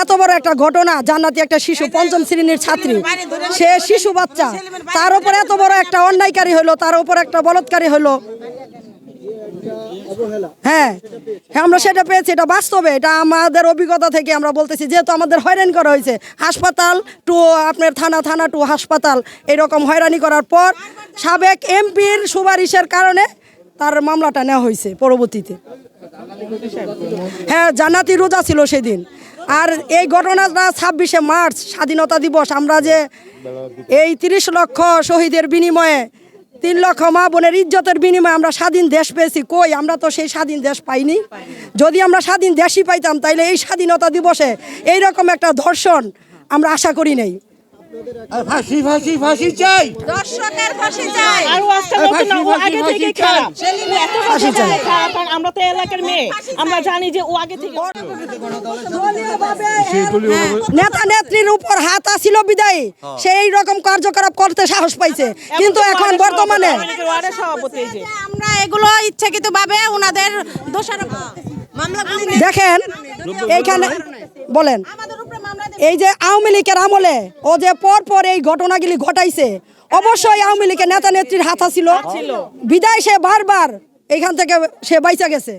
এত বড় একটা ঘটনা, জান্নাতি একটা শিশু, পঞ্চম শ্রেণীর ছাত্রী, সে শিশু বাচ্চা, তার উপর এত বড় একটা অন্যায়কারী হলো, তার উপর একটা বলৎকারী হলো। হ্যাঁ, আমরা সেটা পেয়েছি, এটা বাস্তবে, এটা আমাদের অভিজ্ঞতা থেকে আমরা বলতেছি। যেহেতু আমাদের হয়রানি করা হয়েছে, হাসপাতাল টু আপনার থানা টু হাসপাতাল, এরকম হয়রানি করার পর সাবেক এমপির সুপারিশের কারণে তার মামলাটা নেওয়া হয়েছে পরবর্তীতে। হ্যাঁ, জান্নাতি রোজা ছিল সেদিন। আর এই ঘটনাটা 26শে মার্চ স্বাধীনতা দিবস, আমরা যে এই 30 লক্ষ শহীদের বিনিময়ে, 3 লক্ষ মা বোনের ইজ্জতের বিনিময়ে আমরা স্বাধীন দেশ পেয়েছি। কই, আমরা তো সেই স্বাধীন দেশ পাইনি। যদি আমরা স্বাধীন দেশই পাইতাম, তাইলে এই স্বাধীনতা দিবসে এইরকম একটা ধর্ষণ আমরা আশা করি নাই। ফাঁসি ফাঁসি ফাঁসি চাই, দর্শকের ফাঁসি চাই। আর আজকে নতুন না, ও আগে থেকেই খারাপ। এত ফাঁসি চাই। খারাপ, কারণ আমরা তো এলাকার মেয়ে, আমরা জানি যে ও আগে থেকে। নেতা নেত্রীর উপর হাত আসিল বিদায় সেই রকম কার্যকলাপ করতে সাহস পাইছে, কিন্তু এখন বর্তমানে ওয়ার্ডের সভাপতি এই যে। আমরা এগুলো ইচ্ছাকৃতভাবে ওনাদের দোষারোপ মামলাগুলি দেখেন এইখানে বলেন, আমাদের উপরে মামলা এই যে আওয়ামী লীগের আমলে ও যে পর এই ঘটনাগুলি ঘটাইছে, অবশ্যই আওয়ামী লীগের নেতা নেত্রীর হাত ছিল, বিদায় সে বারবার এখান থেকে সে বাইচা গেছে।